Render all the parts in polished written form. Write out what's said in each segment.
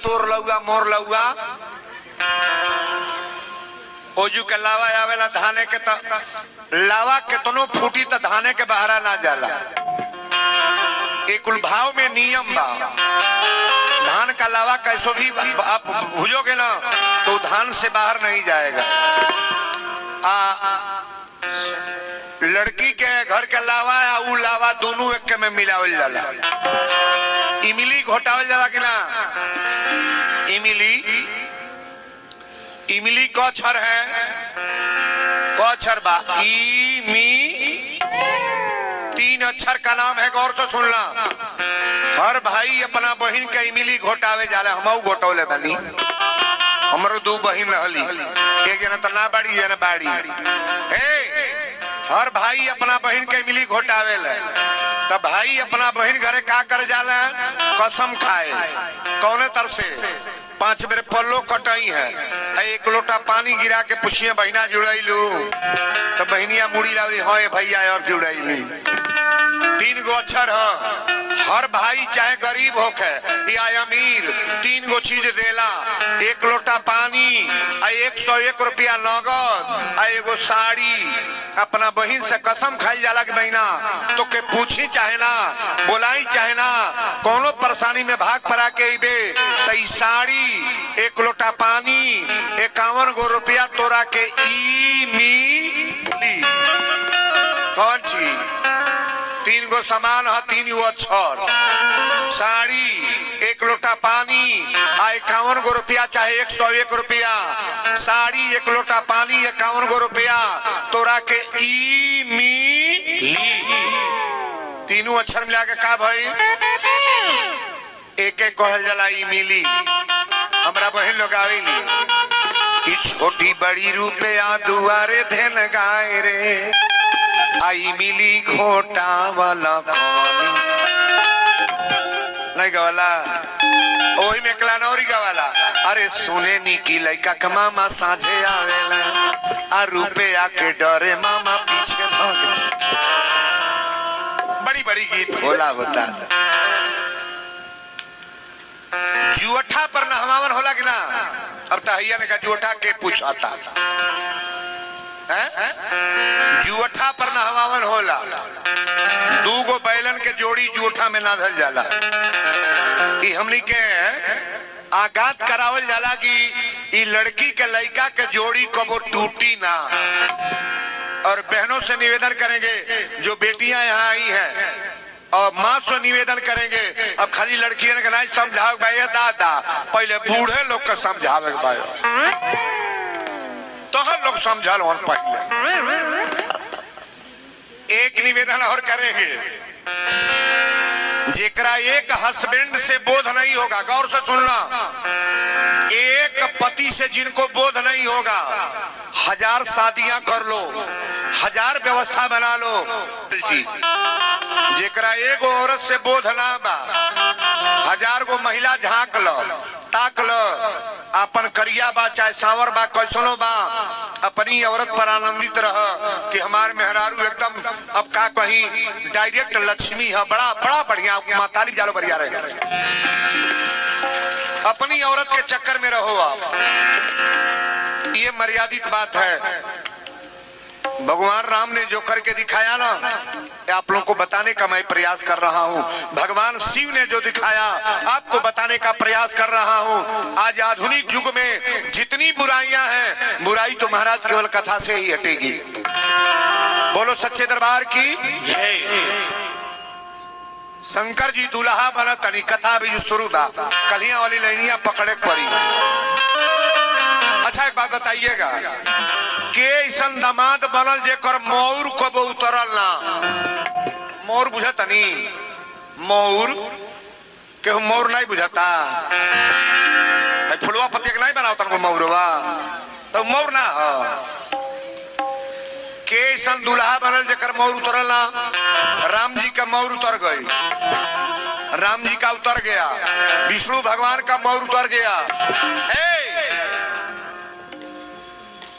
तोर लौआ मोर लौआ ओजू के लावा आवेला धाने के तो लावा केतनो फूटी तो धाने के बहरा ना जाला। एक भाव में नियम बा, धान का लावा कैसो भी आप भूजोगे ना तो धान से बाहर नहीं जाएगा। लड़की के घर के लावा या उ लावा दोनों एक में मिलावल जाला। इमली घोटावल जाला कि ना? इमली को अक्षर है, को अक्षर बा इमी, 3 अक्षर का नाम है। गौर से सुनना, हर भाई अपना बहन के इमली घोटावे जाला। हम घोटौले बनी, हमारो 2 बहन रहली, एक जना तो ना बाड़ी जना बाड़ी। हर भाई अपना बहन के इमली घोटावे ले, तब भाई अपना बहन घरे का कर जाला? कसम खाए। कौने तर से 5 बेर पल्लो कटाई है, 1 लोटा पानी गिरा के पुछिए बहना जुड़ैलू तो बहनिया मुड़ी लावली, हाँ भैया अब जुड़ैली। 3 गो अक्षर है। हर भाई चाहे गरीब होके या अमीर 3 गो चीज देला, 1 लोटा पानी, 101 रुपया नगद, एगो साड़ी। अपना बहन से कसम खाई जाला कि बहना तो के पूछी चाहे ना, बोलाई चाहे ना, कोनो परेशानी में भाग पड़ा के इबे तो ई साड़ी, 1 लोटा पानी, 51 गो रुपया तोरा के मिली। कौन चीज? 3 गो सामान है, 3 गो अक्षर। साड़ी, 1 लोटा पानी, 51 गो रुपया चाहे 101 रुपया। साड़ी, 1 लोटा पानी, 51 गो रुपया तोरा के मिली। 3 अक्षर मिला के का भाई? एक कहल जाला मिली। हमरा बहन लोग आवेली कि छोटी बड़ी रुपया दुआरे धेन गाय रे, आई मिली घोटा वाला कहानी नहीं गवाला, ओही में कलानौरी गवाला। अरे सुने नी की लइका के मामा साझे आवेला, आ रुपया के डरे मामा पीछे भागे। बड़ी बड़ी गीत होला बता। जुअठा पर नहवावन होला कि ना? अब तहिया ने कहा जुअठा के पूछाता है? जुअठा पर नहवावन होला। 2 गो बैलन के जोड़ी जुअठा में ना धल जाला। ई हमनी के आगात करावल जाला कि ई लड़की के लड़का के जोड़ी कबो टूटी ना। और बहनों से निवेदन करेंगे, जो बेटियां यहाँ आई हैं, और माँ से निवेदन करेंगे, अब खाली लड़कियों के नहीं समझाओ भाई दादा, पहले बूढ़े लोग को समझावे भाई, तो हर लोग समझा लो। पहले एक निवेदन और करेंगे, जेकरा एक हस्बैंड से बोध नहीं होगा, गौर से सुनना, एक पति से जिनको बोध नहीं होगा, 1000 शादियां कर लो, 1000 व्यवस्था बना लो, जेकरा एक औरत से बोध ना बा, 1000 गो महिला झांक लो, ताक लो, अपन करिया बा चाहे सावर बा, कैसनो बा, अपनी औरत पर आनंदित रह कि हमारे मेहरारू एकदम अब का कहीं डायरेक्ट लक्ष्मी है, बड़ा बड़ा बढ़िया माताली जालो बढ़िया रहेगा। अपनी औरत के चक्कर में रहो आप, ये मर्यादित बात है। भगवान राम ने जो करके दिखाया ना, आप लोगों को बताने का मैं प्रयास कर रहा हूँ। भगवान शिव ने जो दिखाया आपको बताने का प्रयास कर रहा हूँ। आज आधुनिक युग में जितनी बुराइयां हैं, बुराई तो महाराज केवल कथा से ही हटेगी। बोलो सच्चे दरबार की जय। शंकर जी दूल्हा बना तनी कथा भी शुरू था, कलियां वाली लाइनियां पकड़े पड़ी। अच्छा एक बात बताइएगा, के ऐसा दामाद बनल जेकर मौर कब उतरल ना? मौर बुझता नहीं? मौर के मौर नहीं बुझता? फुलवा पत्ती के नहीं बनाओ तनको मौरवा, तो मौर ना हो। के ऐसा दूल्हा बनल जेकर मौर उतरल ना? राम जी का मौर उतर गई, राम जी का उतर गया, विष्णु भगवान का मौर उतर गया,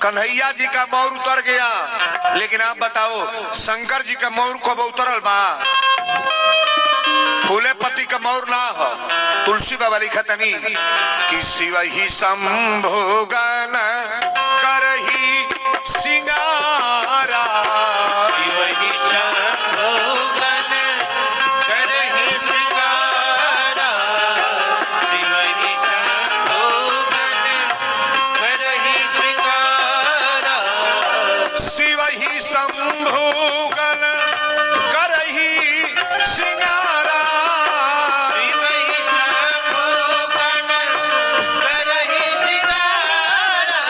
कन्हैया जी का मौर उतर गया। लेकिन आप बताओ शंकर जी का मौर कब उतरल बा? फूले पति का मोर ना हो। तुलसी बाबा लिखतनी कि शिव ही शंभु गण करही सिंगारा, शिव ही शंभु गण करहि सिंगारा, शिव ही शंभु गण करहि सिंगारा, शिव ही शंभु गण करही सिंगारा, शिव ही शंभु गण करहि सिंगारा,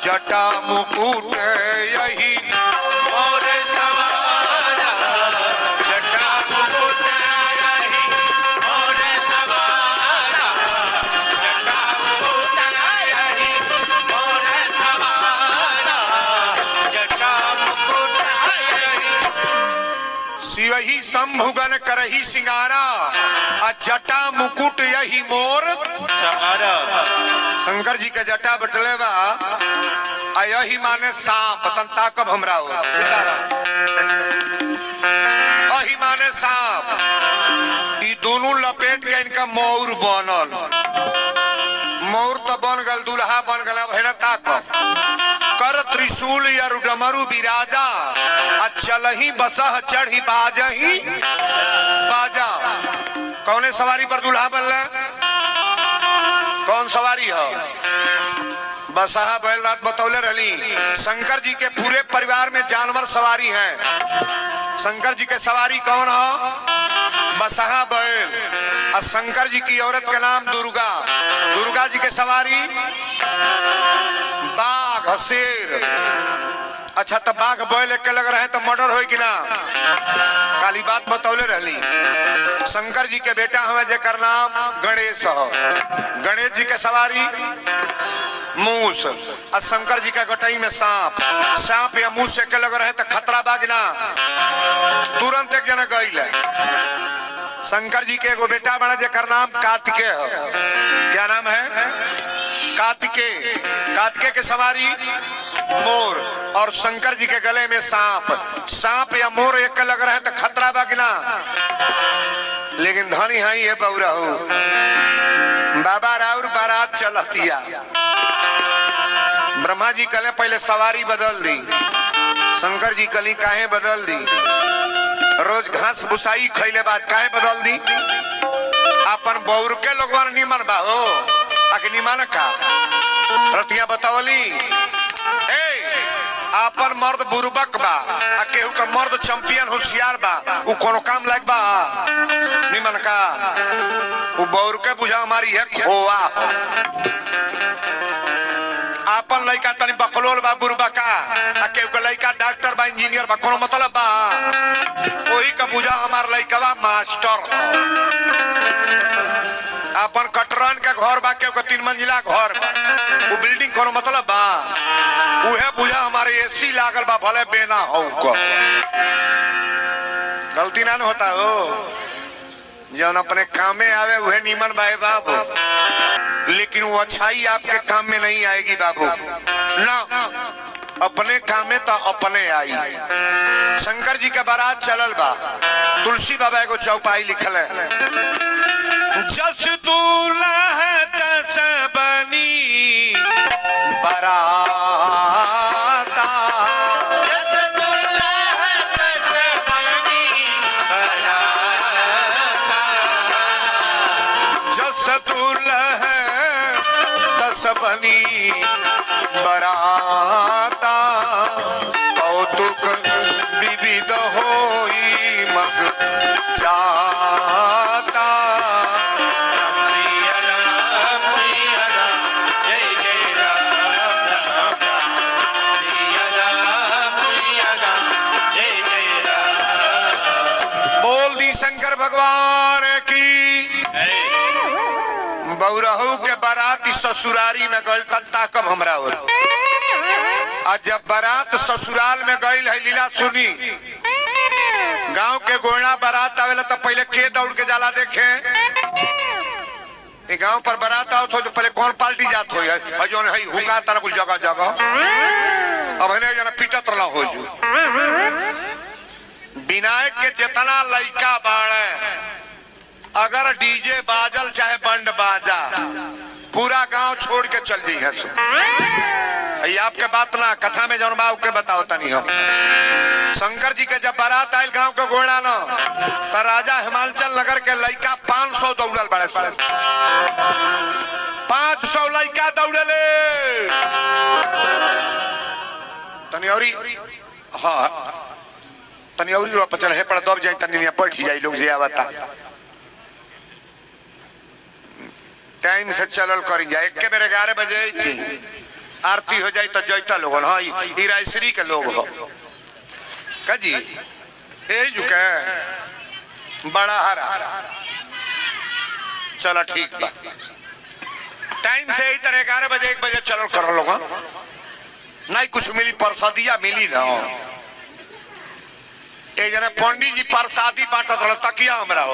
जटा मुकुट यही मोर सवारा, जटा मुकुट यही मोर सवारा, जटा मुकुट यही मोर सवारा, जटा मुकुट यही। शिव ही शंभुगन करही सिंगारा, आ जटा मुकुट यही मोर सवारा। शंकर जी के जटा बटले बा, आ यही माने सांप। तन ताकब हमरा हो, यही माने सांप। ई दोनों लपेट के इनका मोर बनल। मोर तो बन गल, दुल्हा बन गल। है ताकब कर त्रिशूल या डमरू विराजा, आ चलही बसह चढ़ी बाजही बाजा। कौने सवारी पर दुल्हा बनला? कौन सवारी हो? बसहा बैल रात बतौले रहली। शंकर जी के पूरे परिवार में जानवर सवारी हैं। शंकर जी के सवारी कौन हो? बसहा बैल। और शंकर जी की औरत का नाम दुर्गा। दुर्गा जी के सवारी बाघ शेर। अच्छा तो बाघ बैल एक लग रहे तो मर्डर हो कि ना? काली बात बतौले रहली। शंकर जी के बेटा हमें जेकर नाम गणेश हो। गणेश जी के सवारी मूस। और शंकर जी का गटई में सांप। सांप या मूस एक लग रहे तो खतरा बागिना, तुरंत एक जना गईल है। शंकर जी के एगो बेटा बना जेकर नाम कार्तिकेय हो। क्या नाम है? कार्तिकेय। कार्तिकेय के सवारी मोर। और शंकर जी के गले में सांप। सांप या मोर एक लग रहे तो खतरा बागिना, लेकिन धनी है ये बौरा हो। बाबा राउर बारात चलतिया। ब्रह्मा जी कले पहले सवारी बदल दी। शंकर जी कली काहे बदल दी? रोज घास भुसाई खैले बाद काहे बदल दी? अपन बौर के लोगवन निमन बा हो, आके निमन का रतिया बतावली। आपन मर्द बुरबक बा, आ केहू का मर्द चैंपियन होशियार बा, उ कोनो काम लायक बा निमन का? उ बौर के बुझा हमारी है खोआ। आपन लड़का तनी बकलोल बा बुरबका, आ केहू का लड़का डॉक्टर बा इंजीनियर बा, कोनो मतलब बा? वही का बुझा हमार लड़का बा मास्टर। अपन कटरन के घर बा, केहू का 3 मंजिला घर बा, वो बिल्डिंग कोनो मतलब बा? उहे बुझा हमारे एसी लागल बा, भले बेना हो को। गलती ना होता हो। जौन अपने काम में आवे उहे नीमन बाए बाबू, लेकिन वो अच्छाई आपके काम में नहीं आएगी बाबू ना। अपने काम में तो अपने आई। शंकर जी के बारात चलल बा। तुलसी बाबा एगो चौपाई लिखल है, जस दूल्हा तस बनी बाराता, जस दूल्हा तस बनी बाराता, जस दूल्हा तस बनी बराता, कौतुक विविध होई मग जाता। सिया राम जय जय राम राम राम, सिया राम जय जय राम। बोल दी शंकर भगवान की। बौरहू के बारात ससुरारी में गल तंता कब हमरा हो। आज जब बारात ससुराल में गईल है, लीला सुनी। गांव के गोयना बारात आवेला तो पहले के दौड़ के जाला देखे। गांव पर बारात आओ तो पहले कौन पार्टी जात हो है, जो है हुका तना कुल जगह जगह। अब है जना पीटत रहा हो जो विनायक के जितना लइका बाड़े, अगर डीजे बाजल चाहे बंड बाजा, पूरा गांव छोड़ के चल जाइए। ये आपके बात ना कथा में जौन बा के बताओ तनी हम। शंकर जी के जब बारात आयल गांव के गोड़ा न, तो राजा हिमाचल नगर के लइका 500 दौड़ल बड़े, 500 लइका दौड़ले। तनियौरी हाँ तनियौरी रो पचल है पर दब जाए तनी बैठ जाए लोग जे आवता। टाइम से चलल कर जाए, एक के बेर 11 बजे थी आरती हो जाए तो जैता लोगन। हाँ ई रायश्री के लोग हो का जी, ए जुके बड़ा हरा। चलो ठीक बा, टाइम से ही तरह 11 बजे 1 बजे चलल कर लोग। नहीं कुछ मिली प्रसादिया मिली ना। एक जने पंडित जी प्रसादी बांटत रह, तकिया हमरा हो।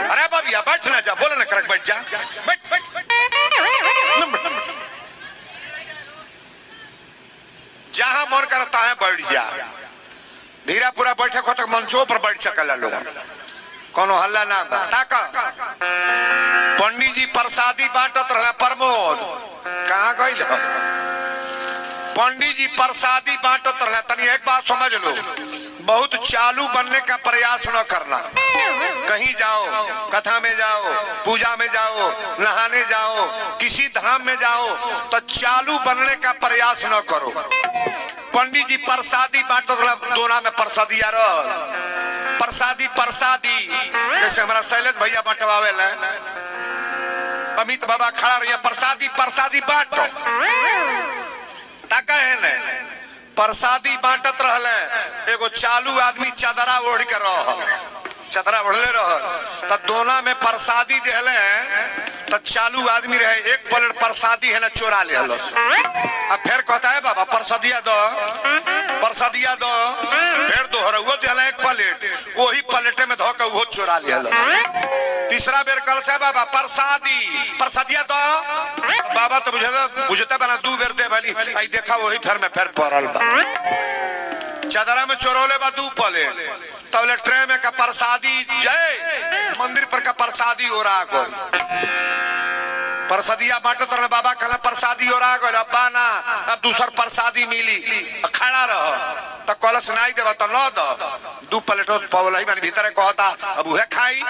अरे बाबिया बैठ ना जा, बोले ना कर बैठ जा, बैठ बैठ जहां मन करता है बैठ जा। धीरा पूरा बैठक हो तक मंचों पर बैठ सकला लोग, कोनो हल्ला ना ताका। पंडित जी प्रसादी बांटत रहे। प्रमोद कहाँ गइल? पंडित जी प्रसादी बांटत रहे। तनी एक बात समझ लो, बहुत चालू बनने का प्रयास न करना। कहीं जाओ, कथा में जाओ, पूजा में जाओ, नहाने जाओ, किसी धाम में जाओ, तो चालू बनने का प्रयास न करो। पंडित जी प्रसादी बांटत रहे, दोना में प्रसादिया रह प्रसादी प्रसादी जैसे हमारा शैलेश भैया बंटवावे ला, अमित बाबा खड़ा रहिए प्रसादी प्रसादी बांटो ताका है ने। प्रसादी बांटत रहले, एगो चालू आदमी चादरा ओढ़ के रह, चादरा ओढ़ले रह, तो दोना में प्रसादी देहले, तो चालू आदमी रहे एक प्लेट प्रसादी है ना चोरा ले हलो। अब फिर कहता है बाबा प्रसादिया दो, प्रसादिया दो, फिर दोहरउओ देहले एक प्लेट, वही प्लेटे में धो के वो चोरा ले हलो। तीसरा बेर कल से बाबा प्रसादी प्रसादिया दो, बाबा तो बुझता बना 2 बेर दे भली, आई देखा वही फिर में फिर पड़ल बा। चादरा में चोरौले बा 2 प्लेट, तबले ट्रे में का प्रसादी जय मंदिर पर का प्रसादी हो रहा गो। प्रसादिया बांटत रहे, बाबा कहला प्रसादी हो रहा गो। अब्बा ना अब दूसर प्रसादी मिली, खड़ा रहो तो कलश नहीं देवा तो न दो। 2 प्लेट पवल ही भीतर कहता अब वह खाई।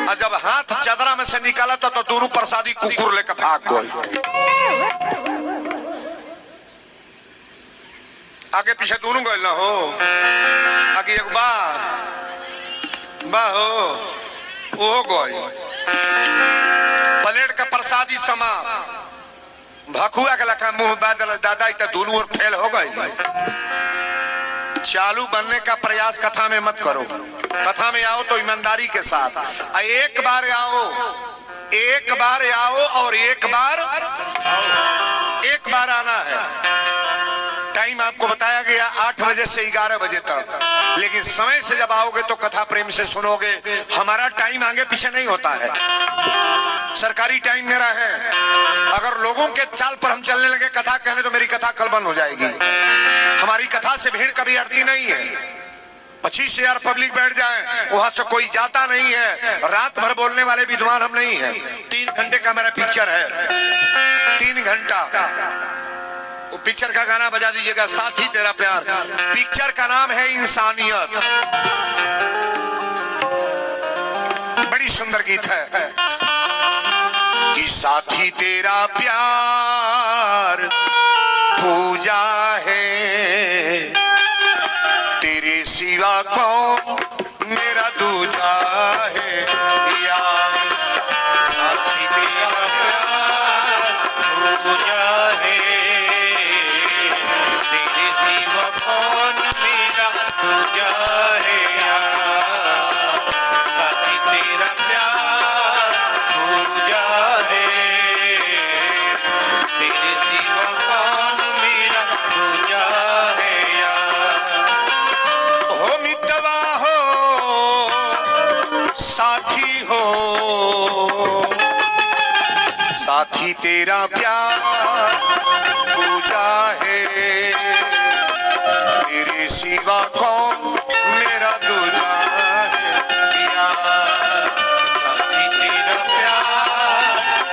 और जब हाथ चादरा में से निकाला तो दोनों प्रसादी कुकुर लेकर भाग गए। आगे पीछे दोनों गए ना हो, आगे एक बा हो वो गए। प्लेट का प्रसादी समा भकुआ के लखा मुंह बादल दादा, तो दोनों ओर फेल हो गए। चालू बनने का प्रयास कथा में मत करो। कथा में आओ तो ईमानदारी के साथ। एक बार आओ, एक बार आओ और एक बार आना है। टाइम आपको बताया गया 8 बजे से 11 बजे तक, लेकिन समय से जब आओगे तो कथा प्रेम से सुनोगे। हमारा टाइम आगे पीछे नहीं होता है, सरकारी टाइम मेरा है। अगर लोगों के चाल पर हम चलने लगे कथा कहने तो मेरी कथा कल बंद हो जाएगी। हमारी कथा से भीड़ कभी हटती नहीं है। 25,000 पब्लिक बैठ जाए, वहां से कोई जाता नहीं है। रात भर बोलने वाले विद्वान हम नहीं है। 3 घंटे का मेरा पिक्चर है, 3 घंटा। वो पिक्चर का गाना बजा दीजिएगा, साथी तेरा प्यार। पिक्चर का नाम है इंसानियत। बड़ी सुंदर गीत है कि साथी तेरा प्यार पूजा है, तेरे सिवा कौन मेरा दूजा है यार। साथी तेरा प्यार पूजा है, तेरे सिवा कौन मेरा दूजा है यार। साथी तेरा प्यार पूजा है, तेरे सिवा कौन मेरा दूजा है यार। हो मितवा हो साथी हो, साथी तेरा प्यार पूजा है, तेरे सिवा कौन मेरा दूजा है प्यार। साथी तेरा प्यार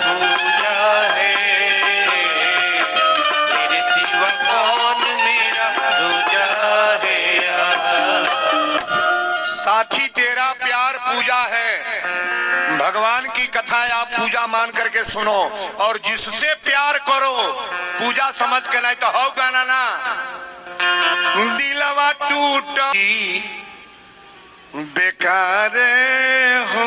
दूजा है, तेरे सिवा कौन मेरा दूजा है। साथी तेरा प्यार पूजा है। भगवान की कथाएं आप पूजा मान करके सुनो, और जिससे प्यार करो पूजा समझ के, नहीं तो हो गाना ना दिलवा टूट बेकार हो।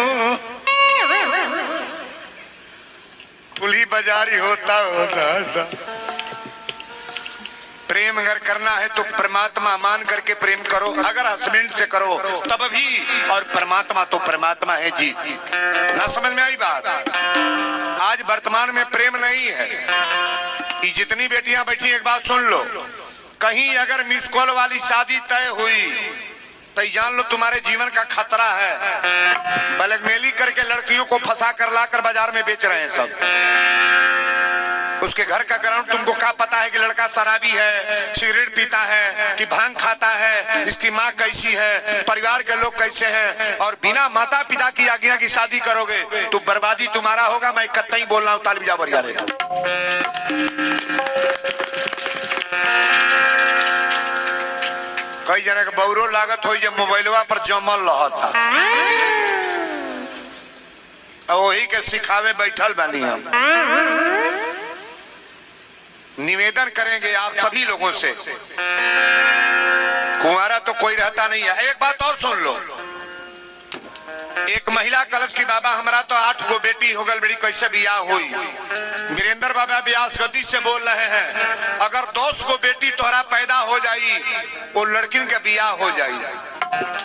कुली बाजारी होता होता। प्रेम अगर करना है तो परमात्मा मान करके प्रेम करो, अगर हस्बैंड से करो तब भी, और परमात्मा तो परमात्मा है जी। ना समझ में आई बात? आज वर्तमान में प्रेम नहीं है। ये जितनी बेटियां बैठी एक बात सुन लो, कहीं अगर मिस कॉल वाली शादी तय हुई तो जान लो तुम्हारे जीवन का खतरा है। ब्लैकमेली करके लड़कियों को फंसा कर लाकर बाजार में बेच रहे हैं सब। उसके घर का ग्राउंड तुमको क्या पता है कि लड़का शराबी है, सिगरेट पीता है कि भांग खाता है, इसकी माँ कैसी है, परिवार के लोग कैसे हैं, और बिना माता पिता की आज्ञा की शादी करोगे तो बर्बादी तुम्हारा होगा। मैं कतई बोल रहा हूँ, ताली बजा बढ़िया रहेगा। कई जने के बौरो लागत हो जब मोबाइलवा पर जमल रहता, वही के सिखावे बैठल बानी हम। निवेदन करेंगे आप सभी लोगों से, कुंवारा तो कोई रहता नहीं है। एक बात और सुन लो, एक महिला कलश की बाबा हमारा तो 8 गो बेटी हो गल, बड़ी कैसे बियाह हुई। वीरेंद्र बाबा व्यास गद्दी से बोल रहे हैं, अगर 10 गो बेटी तोहरा पैदा हो जाई वो लड़किन के बियाह हो जाई।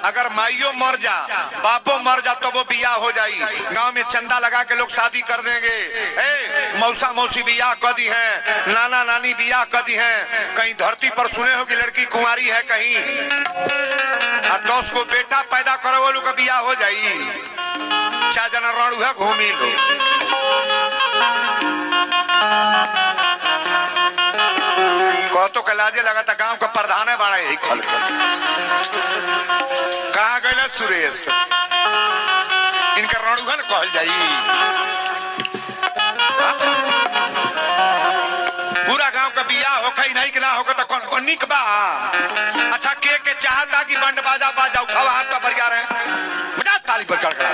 अगर माइयो मर जा बापो मर जा तो वो बियाह हो जाई। गांव में चंदा लगा के लोग शादी कर देंगे। मौसा मौसी बियाह कर दी है, नाना नानी बियाह कर दी है। कहीं धरती पर सुने हो कि लड़की कुंवारी है कहीं? 10 को बेटा पैदा करो वो लोग का बियाह हो जाई। 4 जना रणु है घूमी लो। कह तो कलाजे लगा था गांव का प्रधान है बड़ा यही खोल कहा गए सुरेश, इनका रणुघन कहल जाई। पूरा गांव का बियाह होगा ही नहीं कि ना होगा तो कौन कौन निक बा। अच्छा के चाहता कि बंड बाजा बाजा उठावा हाथ तो बढ़िया रहे, बजा ताली पर कड़कड़ा।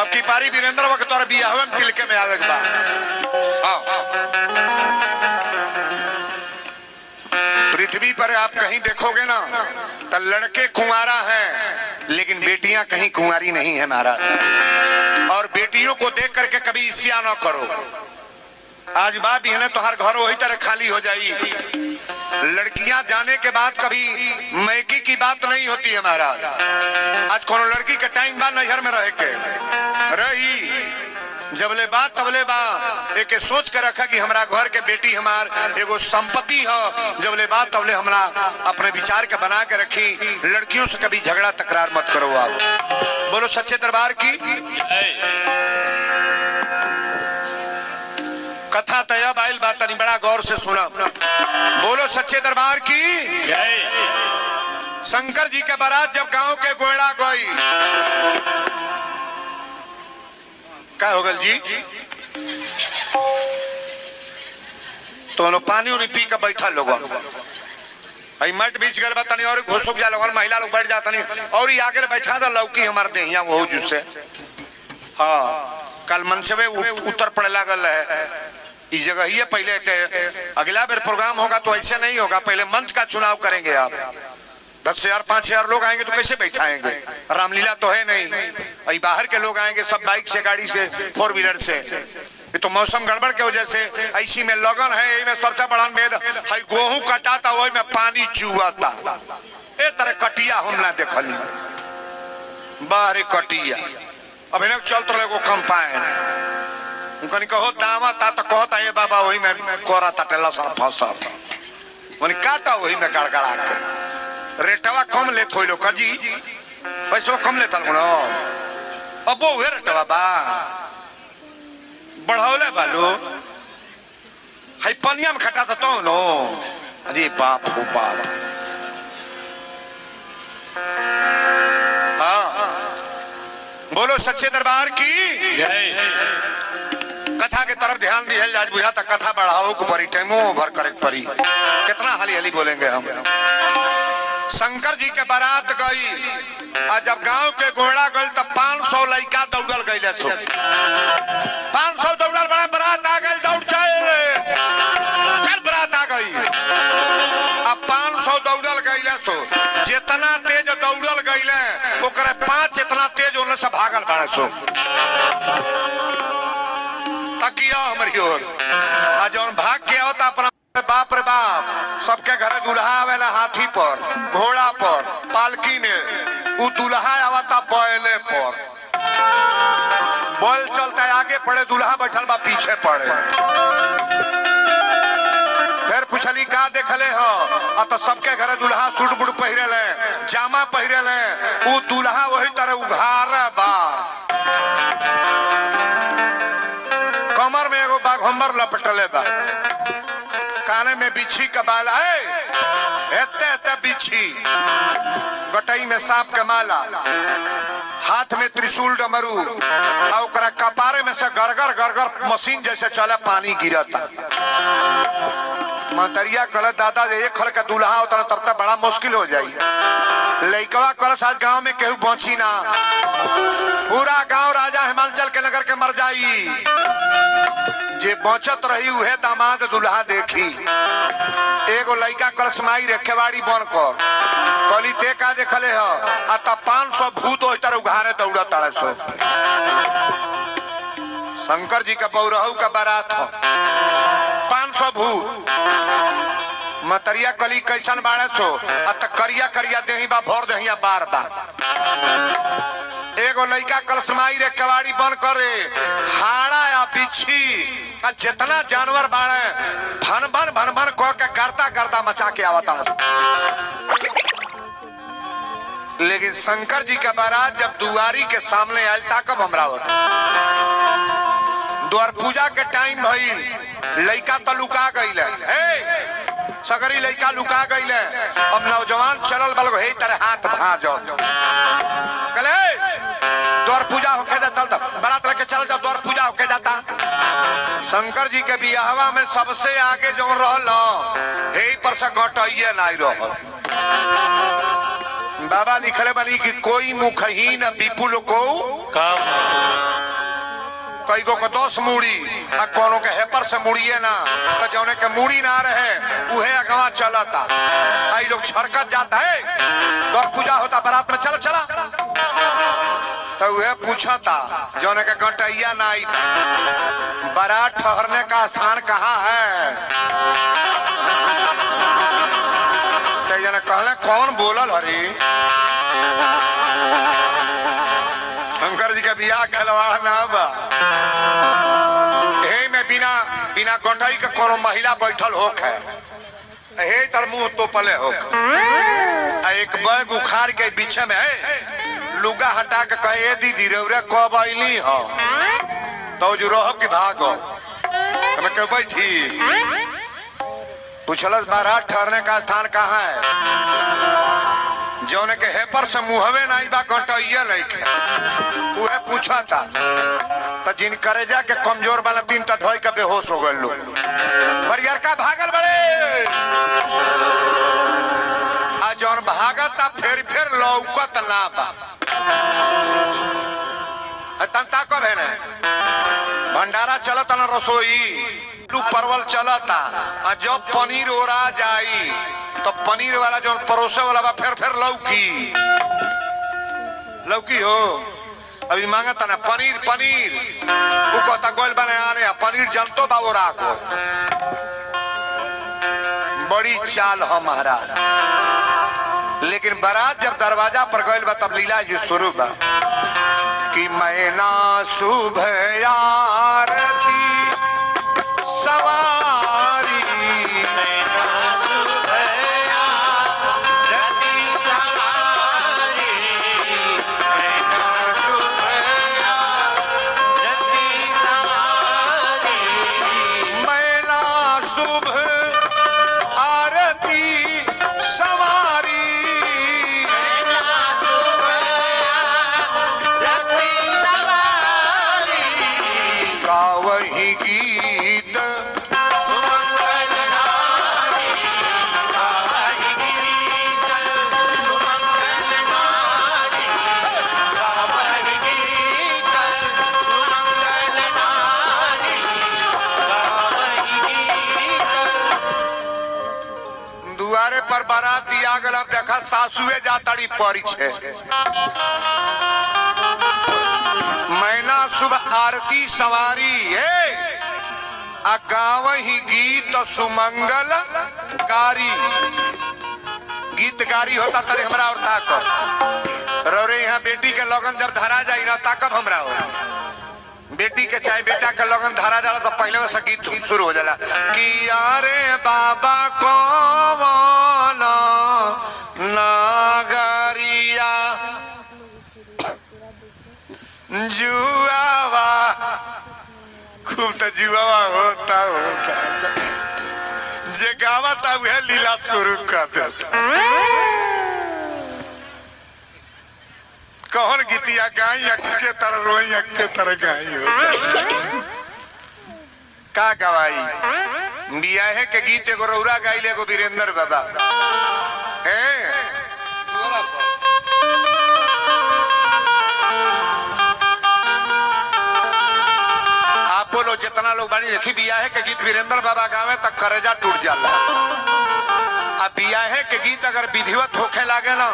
अब की पारी वीरेंद्र वक्त तोरा बियाह में तिलके में आवे के बा। पृथ्वी पर आप कहीं देखोगे ना तो लड़के कुंवारा हैं लेकिन बेटियां कहीं कुंवारी नहीं है महाराज। और बेटियों को देख करके कभी ईर्ष्या न करो। आज बाप भी है ना तो हर घर वही तरह खाली हो जाएगी। लड़कियां जाने के बाद कभी मैकी की बात नहीं होती है महाराज। आज कोनो लड़की के टाइम बाद नजर में रहे के रही, जबले बा तबले बा एक सोच कर रखा कि हमारा घर के बेटी हमार एगो संपत्ति है। जबले बा तबले हमरा अपने विचार के बना के रखी। लड़कियों से कभी झगड़ा तकरार मत करो। आप बोलो सच्चे दरबार की। कथा तयब आयल बात नहीं, बड़ा गौर से सुना। बोलो सच्चे दरबार की। शंकर जी के बारात जब गांव के गोयड़ा गई, क्या हो गल जी? तो लोग पानी उन्हें पी के बैठा लोग मट बीच गल बात नहीं, और घुसुक जा लोग महिला लोग बैठ जाता नहीं, और ये आगे बैठा था लौकी हमारे दे यहाँ वो जुसे। हाँ कल मनसबे उत्तर पड़े लागल है इस जगह ही है। पहले के अगला बार प्रोग्राम होगा तो ऐसे नहीं होगा, पहले मंच का चुनाव करेंगे आप। 10,000 5,000 लोग आएंगे तो कैसे बैठाएंगे? रामलीला तो है नहीं। बाहर के लोग आएंगे सब बाइक से, गाड़ी से, 4 व्हीलर से। ये तो मौसम गड़बड़ के वजह से ऐसी में लगन है। में सबसे बड़ा भेद है, गेहूं कटाता वही में पानी चुआता। ए तरह कटिया हम ना देखल बाहर कटिया। अब इन्हें चलते लोग कम पाए उनका कहो दावा ता तो कहता है बाबा वही में कोरा तटेला सर फंसा काटा वही में गड़गड़ा के रेटवा कम ले थोड़ी लोग जी पैसा कम लेता अब वो रेटवा बा बढ़ौले बालो है पनिया में खटा तो नो। अरे बाप हो बाप। हाँ बोलो सच्चे दरबार की जय। कथा के तरफ ध्यान दिया आज बुझा तक कथा बढ़ाओ को परी टेमो भर करे परी कितना हाली हाली बोलेंगे हम। शंकर जी के बारात गई और जब गांव के घोड़ा गई तब 500 लड़का दौड़ल गई। 500 दौड़ल बड़ा बारात आ गई दौड़ चल बारात आ गई। अब 500 दौड़ल गई सो जितना तेज दौड़ल गई ओकरे 5 इतना तेज होने से भागल बड़ा सो तकिया हमारी ओर जौन भाग के होता अपना बाप रे बाप सबके घरे दुल्हा आवेला हाथी पर घोड़ा पर पालकी में उ दुल्हा आवता बैले पर बैल चलता है आगे पड़े दुल्हा बैठल बा पीछे पड़े। फिर पूछली का देखले हो तो सबके घरे दुल्हा सूट बूट पहिरेले जामा पहिरेले उ दुल्हा वही तरह उघार बा कमर में एगो बाघंबर लपटले बा काने में बिच्छी का बाला है एते एते बिच्छी गटई में सांप के माला हाथ में त्रिशूल डमरू और ओकरा कपारे में से गरगर गरगर मशीन जैसे चले पानी गिरता। महतरिया कल दादा एक खल का दूल्हा होता तब तक बड़ा मुश्किल हो जाई। लइकवा कल आज गांव में केहू बची ना पूरा गांव राजा हिमांचल के नगर के मर जाई जे बचत रही उहे दामाद दुल्हा देखी। एगो लइका कलसमाई रे केवाड़ी बन कर कली ते का देखले हो आ त 500 भूत ओइ तरह उघारे दौड़त ताड़े सो। शंकर जी का बौरहू का बारात हो 500 भूत मतरिया कली कैसन बाड़े सो आ त करिया करिया देही बा भर देहिया बार बार। एगो लइका कलसमाई रे केवाड़ी बन करे हाड़ा या बिच्छी जितना जानवर बाड़े भन भन भन भन कह के गर्दा गर्दा मचा के आवता। लेकिन शंकर जी का बारात जब दुआरी के सामने आयल ताकब हमरा द्वार पूजा के टाइम भइल लइका तो लुका गइले सगरी लइका लुका गइले। अब नौजवान चलल बल हे तरह हाथ भाजो कले द्वार पूजा होके जाता बारात लेके चल जाओ द्वार पूजा होके जाता। शंकर जी के बियाहवा में सबसे आगे जो रहल यही पर से घटाइए नहीं रहल। बाबा लिखले बनी कि कोई मुखहीन विपुल को कई गो को 10 मूड़ी आ कोनो के हेपर से मुड़िए ना तो जौने के मूड़ी ना रहे उहे अगवा चलता। आई लोग छरकत जाता है द्वार पूजा होता बारात में चल चला तो वह पूछा था जौने के गटैया ना आई बारात ठहरने का स्थान कहाँ है। तो जने कहले कौन बोलल हरी शंकर जी का बियाह खिलवाड़ ना बा हे में बिना बिना गटई के कोनो महिला बैठल होक है हे तर मुंह तो पले होक एक बैग उखाड़ के पीछे में है लुगा हटा के कहे दीदी रे कब आईली हो तो जो रह के भागो हमें क्यों बैठी पूछलस बारात ठहरने का स्थान कहाँ है जौने के हेपर से मुहवे नहीं बा गटैया लइके उहे पूछा था तो जिन करे जा के कमजोर वाला 3 ता ढोई के बेहोश हो गए लोग बरियर का भागल बड़े आ जौन भागत फिर लौकत ना बा तंता कब है ना भंडारा चलता ना रसोई परवल चलता जब पनीर ओरा जाई तो पनीर वाला जो परोसे वाला बा फिर लौकी हो अभी मांगता ना पनीर वो कहता गोल बने आने पनीर जनतो बा ओरा को बड़ी चाल हो महाराज। लेकिन बारात जब दरवाजा पर गइल बा तब लीला जी शुरू बा कि मैना सुबह आरती सवारी मैना सुबह आरती सवारी मैना सुबह आरती सवारी मैना शुभ आरती सवारी गावही गीत सुमंगल नारी गावही गीत सुमंगल नारी गावही गीत सुमंगल नारी गावही गीत। दुआरे पर बाराती आ गल। अब देखा सासुए जाताड़ी परी छे। मैना शुभ आरती सवारी है गावही गीत सुमंगल कारी। गीत गारी होता तरे हमरा और ताकब रे। यहाँ बेटी के लगन जब धरा जाई ना ताकब हमरा हो। बेटी के चाहे बेटा के लगन धरा जाला तो पहले में से गीत शुरू हो जाला कि अरे बाबा कौन नागरिया जुआवा खूब तो जुआवा होता जे गावता वह लीला शुरू कर देता। कौन गीतिया गाई अक्के तरह रोई अक्के तरह गाई होता का गवाई। बियाहे के गीत एगो रौरा गाइले एगो वीरेंद्र बाबा लोग जितना लोग बानी देखी बियाहे के गीत वीरेंद्र बाबा गावे तक करेजा टूट जाला। अब बियाहे के गीत अगर विधिवत होखे लागे ना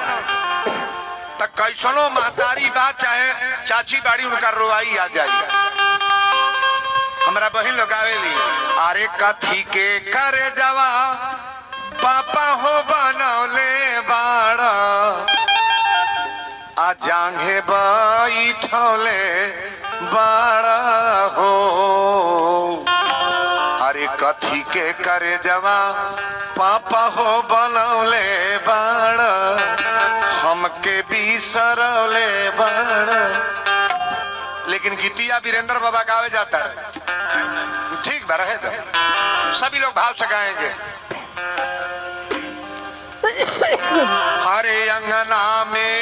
तो कैसनो महतारी बात चाहे चाची बाड़ी उनका रोआई आ जाए। हमरा बहन लोग आवेली अरे कथी के करे जावा पापा हो बनौले बाड़ा आ जांघे बैठौले बाड़ा हो। अरे कथी के करे जवा पापा हो बनौले बाड़ा हमके बिसरौले बाड़ा। लेकिन गीतिया वीरेंद्र बाबा गावे जाता है ठीक बा रहे तो सभी लोग भाव से गाएंगे। हरे अंगना में